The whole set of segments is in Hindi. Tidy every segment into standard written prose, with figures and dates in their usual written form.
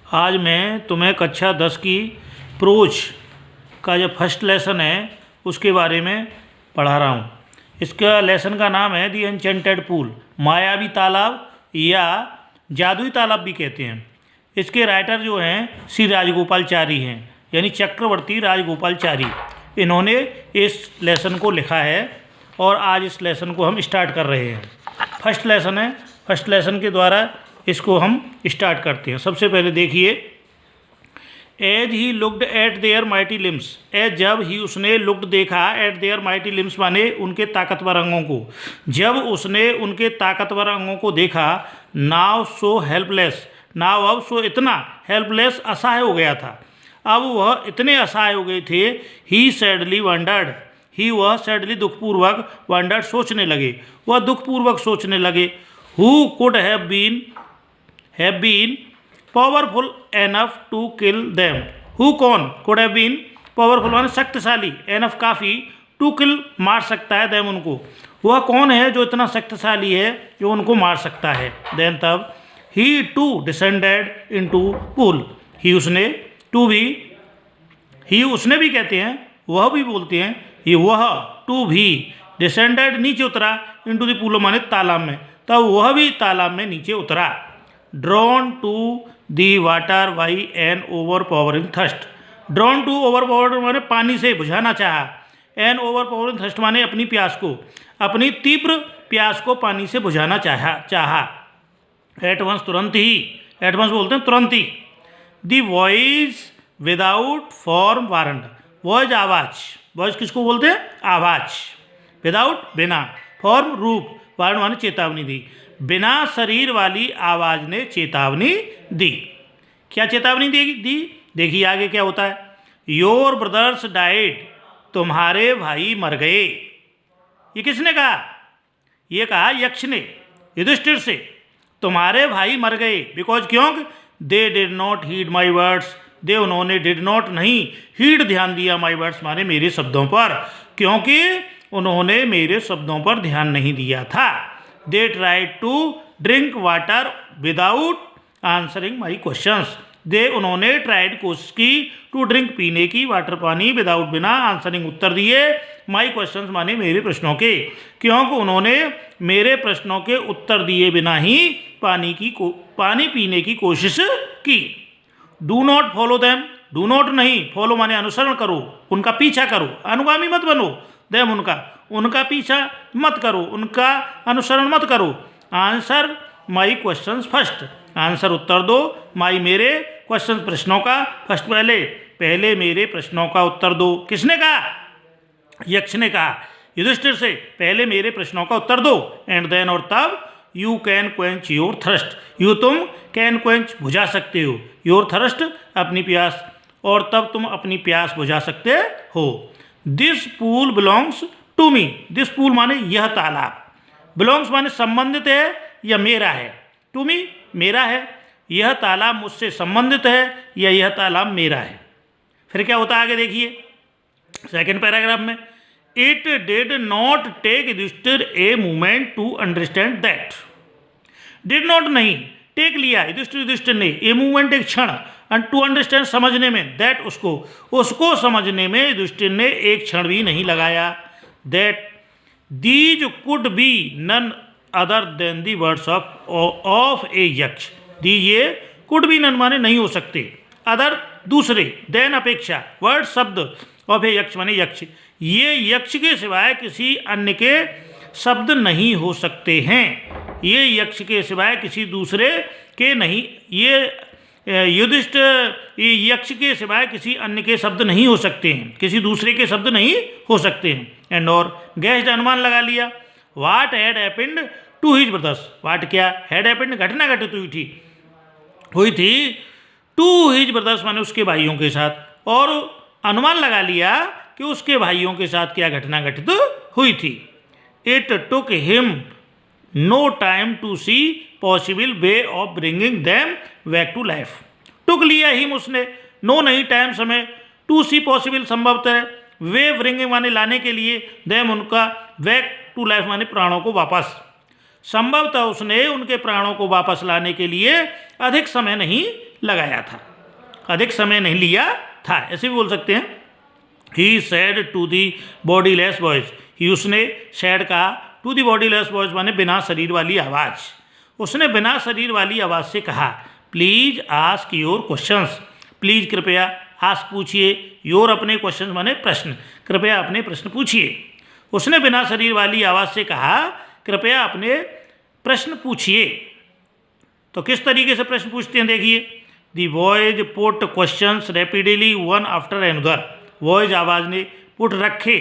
आज मैं तुम्हें कक्षा 10 की प्रोज का जो फर्स्ट लेसन है उसके बारे में पढ़ा रहा हूँ। इसका लेसन का नाम है दी एन्चेंटेड पूल, मायावी तालाब या जादुई तालाब भी कहते हैं। इसके राइटर जो हैं श्री राजगोपालाचारी हैं, यानी चक्रवर्ती राजगोपालाचारी। इन्होंने इस लेसन को लिखा है और आज इस लेसन को हम स्टार्ट कर रहे हैं। फर्स्ट लेसन है, फर्स्ट लेसन के द्वारा इसको हम स्टार्ट करते हैं। सबसे पहले देखिए, as he looked at their mighty limbs, as जब ही उसने लुकड देखा, एट देयर माइटी लिम्स माने उनके ताकतवर अंगों को, जब उसने उनके ताकतवर अंगों को देखा, नाव सो हेल्पलेस, नाव अब सो इतना हेल्पलेस असहाय हो गया था, अब वह इतने असहाय हो गए थे। ही सैडली वंडर्ड, ही वह सैडली दुखपूर्वक, वंडर्ड सोचने लगे, वह दुखपूर्वक सोचने लगे। Who could have been powerful enough to kill them, who कौन, कुड हैव बीन पावरफुल माने शक्तिशाली, एनफ काफ़ी, टू किल मार सकता है, देम उनको, वह कौन है जो इतना शक्तिशाली है जो उनको मार सकता है। देन तब ही टू डिसेंडेड इनटू पूल, ही उसने, टू भी, ही उसने भी कहते हैं, वह भी बोलते हैं, ये वह, टू भी, डिसेंडेड नीचे उतरा, इनटू द पूल माने तालाब में, तब वह भी तालाब में नीचे उतरा। Drawn to the water by an overpowering thirst, drawn to overpower माने पानी से बुझाना चाहा, एन ओवर पावरिंग थर्स्ट माने अपनी प्यास को, अपनी तीव्र प्यास को पानी से बुझाना चाहा। एट वंस तुरंत ही, एट वंस बोलते हैं तुरंत ही। The voice without form warrant, voice आवाज़, वॉइस किसको बोलते हैं, आवाज़, विदाउट बिना, फॉर्म रूप, वारंट माने चेतावनी दी, बिना शरीर वाली आवाज़ ने चेतावनी दी। क्या चेतावनी दी? देखिए आगे क्या होता है। योर ब्रदर्स डाइड, तुम्हारे भाई मर गए। ये किसने कहा? ये कहा यक्ष ने युधिष्ठिर से, तुम्हारे भाई मर गए। बिकॉज क्यों? They did not heed my words, they उन्होंने, डिड नॉट नहीं, हीड ध्यान दिया, माई वर्ड्स माने मेरे शब्दों पर, क्योंकि उन्होंने मेरे शब्दों पर ध्यान नहीं दिया था। They tried to drink water without answering my questions, they उन्होंने ट्राइड कोशिश की, टू ड्रिंक पीने की, वाटर पानी, विदाउट बिना, आंसरिंग उत्तर दिए, माई क्वेश्चंस माने मेरे प्रश्नों के, क्योंकि उन्होंने मेरे प्रश्नों के उत्तर दिए बिना ही पानी पीने की कोशिश की। Do not follow them, do not नहीं, फॉलो माने अनुसरण करो, उनका पीछा करो, अनुगामी मत बनो, देम उनका पीछा मत करो, उनका अनुसरण मत करो। Answer my questions first, answer उत्तर दो, माई मेरे, क्वेश्चन प्रश्नों का, फर्स्ट पहले मेरे प्रश्नों का उत्तर दो। किसने कहा? यक्ष ने कहा युधिष्ठिर से, पहले मेरे प्रश्नों का उत्तर दो, एंड देन और तब, you can quench your thirst, you तुम, कैन क्वेंच बुझा सकते हो, योर थर्स्ट अपनी प्यास, और तब तुम अपनी प्यास बुझा सकते हो। This pool belongs to me, this pool माने यह तालाब, बिलोंग्स माने संबंधित है या मेरा है, टू मी मेरा है, यह तालाब मुझसे संबंधित है या यह तालाब मेरा है। फिर क्या होता है आगे देखिए सेकंड पैराग्राफ में, it did not take Yudhishthira a moment to understand that, did not नहीं, टेक लिया युधिष्ठिर ने, ए मूवमेंट एक क्षण, एंड टू अंडरस्टैंड समझने में, दैट उसको समझने में युधिष्ठिर ने एक क्षण भी नहीं लगाया। That these could be none other than the words of a yaksha, ये कुड बी नन माने नहीं हो सकते, अदर दूसरे, देन अपेक्षा, वर्ड शब्द, ऑफ ए यक्ष माने यक्ष, ये यक्ष के सिवाय किसी अन्य के शब्द नहीं हो सकते हैं, ये यक्ष के सिवाय किसी दूसरे के नहीं, ये युधिष्ठिर यक्ष के सिवाय किसी अन्य के शब्द नहीं हो सकते हैं, किसी दूसरे के शब्द नहीं हो सकते हैं। एंड और गेस्ट अनुमान लगा लिया, what had happened to his brothers, what क्या, हैड हैपेंड घटना घटित हुई थी, टू हिज ब्रदर्स माने उसके भाइयों के साथ, और अनुमान लगा लिया कि उसके भाइयों के साथ क्या घटना घटित हुई थी। It took him no time to see possible way of bringing them back to life, took लिया हिम उसने, नो नहीं टाइम समय, टू सी पॉसिबल संभवतः, वे ब्रिंगिंग माने लाने के लिए, देम उनका, बैक टू लाइफ माने प्राणों को वापस, संभवतः उसने उनके प्राणों को वापस लाने के लिए अधिक समय नहीं लगाया था, अधिक समय नहीं लिया था, ऐसे भी बोल सकते हैं। He said to the bodiless voice, he उसने सेड कहा, टू दी बॉडीलेस वॉइस माने बिना शरीर वाली आवाज़, उसने बिना शरीर वाली आवाज़ से कहा, please ask your questions, please कृपया, आस्क पूछिए, योर अपने क्वेश्चन माने प्रश्न, कृपया अपने प्रश्न पूछिए। उसने बिना शरीर वाली आवाज़ से कहा, कृपया अपने प्रश्न पूछिए। तो किस तरीके से प्रश्न पूछते हैं देखिए, the voice put questions rapidly one after another, voice आवाज़ ने पुट रखे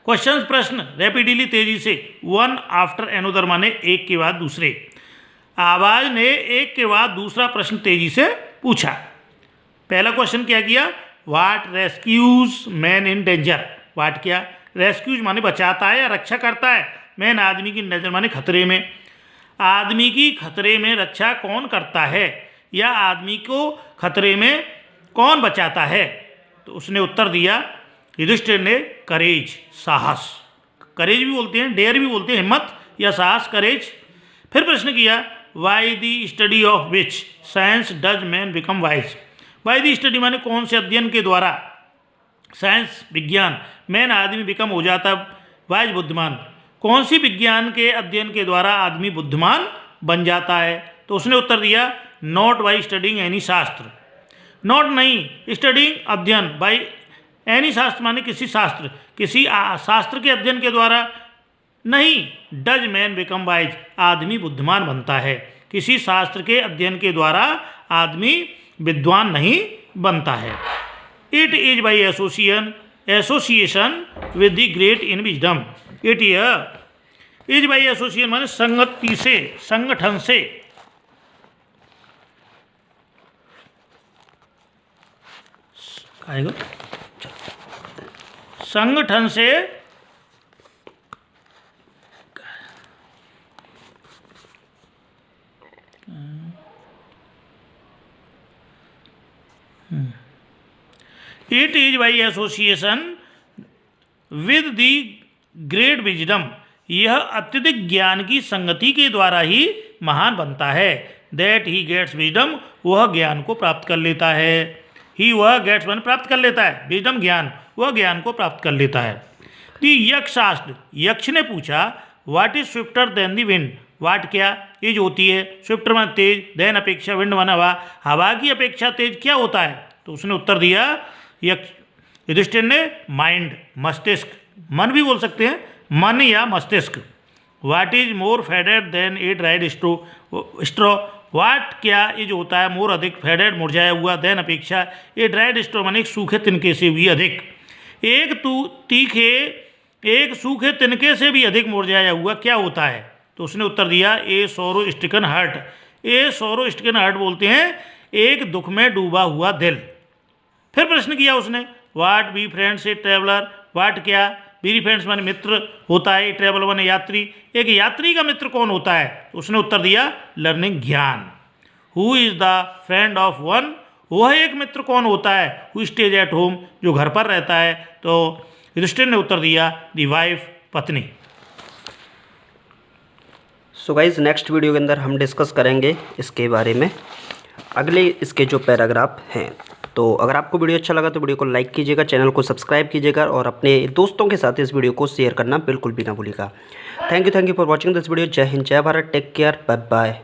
क्वेश्चंस प्रश्न रैपिडली तेजी से, वन आफ्टर अनदर माने एक के बाद दूसरे, आवाज़ ने एक के बाद दूसरा प्रश्न तेजी से पूछा। पहला क्वेश्चन क्या किया, वाट रेस्क्यूज मैन इन डेंजर, वाट क्या, रेस्क्यूज माने बचाता है या रक्षा करता है, मैन आदमी की नज़र माने खतरे में, आदमी की खतरे में रक्षा कौन करता है या आदमी को खतरे में कौन बचाता है। तो उसने उत्तर दिया, युधिष्ठिर ने, करेज, साहस, करेज भी बोलते हैं, डेयर भी बोलते हैं, हिम्मत या साहस, करेज। फिर प्रश्न किया, why the study of which science does man become wise, why the study माने कौन से अध्ययन के द्वारा, साइंस विज्ञान, मैन आदमी बिकम हो जाता वाइज बुद्धिमान, कौन सी विज्ञान के अध्ययन के द्वारा आदमी बुद्धिमान बन जाता है। तो उसने उत्तर दिया, नॉट बाई स्टडिंग एनी शास्त्र, नॉट नहीं, स्टडिंग अध्ययन, बाई एनी शास्त्र माने किसी शास्त्र, किसी शास्त्र के अध्ययन के द्वारा नहीं, डज मैन बिकम वाइज, आदमी बुद्धिमान बनता है, किसी शास्त्र के अध्ययन के द्वारा आदमी विद्वान नहीं बनता है। It is by association with the great in wisdom, it is by association माने संगति से, संगठन से, आएगा संगठन से, it is by association with the great wisdom, यह अत्यधिक ज्ञान की संगति के द्वारा ही महान बनता है। दैट ही गेट्स विजडम, वह ज्ञान को प्राप्त कर लेता है, ही वह गेट्स वन प्राप्त कर लेता है, विजडम ज्ञान, वह ज्ञान को प्राप्त कर लेता है। दी यक्ष आस्क्ड, यक्ष ने पूछा, what is swifter than the wind, what क्या, तेज होती है, स्विफ्टर माने तेज, देन अपेक्षा, विंड माने हवा, हवा की अपेक्षा तेज क्या होता है। तो उसने उत्तर दिया, युधिष्ठिर ने, माइंड, मस्तिष्क, मन भी बोल सकते हैं, मन या मस्तिष्क। What is more faded than a dried straw, what क्या ये जो होता है, मोर अधिक, फेडेड मुरझाया हुआ, देन अपेक्षा, ए ड्राइड स्ट्रॉ माने एक सूखे तिनके से भी अधिक, एक सूखे तिनके से भी अधिक मुरझाया हुआ क्या होता है। तो उसने उत्तर दिया, ए सोरो स्टिकन हार्ट, ए सोरो स्टिकन हार्ट बोलते हैं एक दुख में डूबा हुआ दिल। फिर प्रश्न किया उसने, वाट बी फ्रेंड्स ए ट्रेवलर, वाट क्या, बी फ्रेंड्स माने मित्र होता है, ट्रेवलर माने यात्री, एक यात्री का मित्र कौन होता है। तो उसने उत्तर दिया, लर्निंग, ज्ञान। Who is the friend of one, वह एक मित्र कौन होता है, हु स्टेज एट होम, जो घर पर रहता है। तो युधिष्ठिर ने उत्तर दिया, दी वाइफ, पत्नी। सो गाइज नेक्स्ट वीडियो के अंदर हम डिस्कस करेंगे इसके बारे में, अगले इसके जो पैराग्राफ हैं। तो अगर आपको वीडियो अच्छा लगा तो वीडियो को लाइक कीजिएगा, चैनल को सब्सक्राइब कीजिएगा और अपने दोस्तों के साथ इस वीडियो को शेयर करना बिल्कुल भी ना भूलिएगा। Thank you for watching this video. जय हिंद, जय Bharat, take care, bye bye.